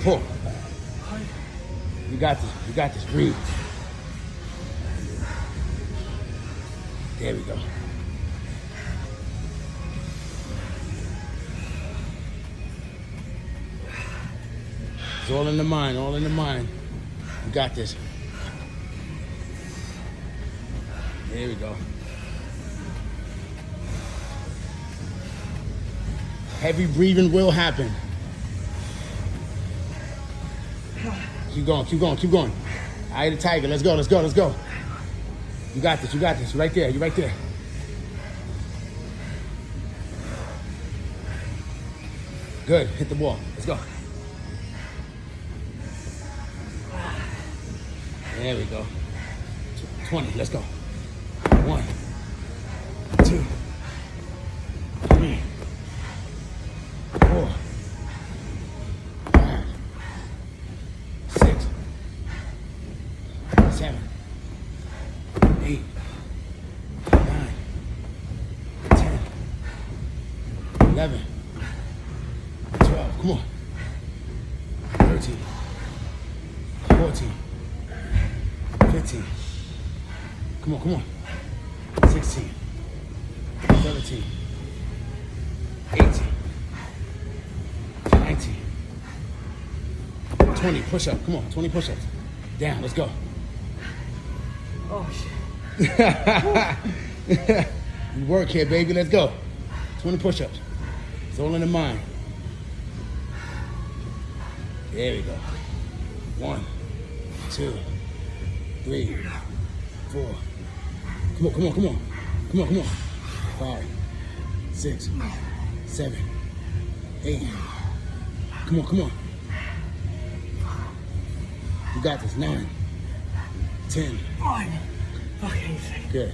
Pull. You got this. You got this. Breathe. There we go. It's all in the mind. All in the mind. You got this. There we go. Heavy breathing will happen. Keep going, keep going, keep going. Eye of the tiger. Let's go, let's go, let's go. You got this, you got this. Right there, you're right there. Good, hit the ball. Let's go. There we go. 20, let's go. 1, 2, 3, 4, 5, 6, 7, 8, 9, 10, 11, 12. Come on. 13, 14, 15. Come on, come on. 16, 17, 18, 19, 20. Push up. Come on, 20 push ups. Down, let's go. Oh, shit. You work here, baby. Let's go. 20 push ups. It's all in the mind. There we go. 1, 2, 3, 4. Come on, come on, come on. Come on, come on. 5, 6, 7, 8. Come on, come on. You got this. 9, 10. Fine. Okay, Good.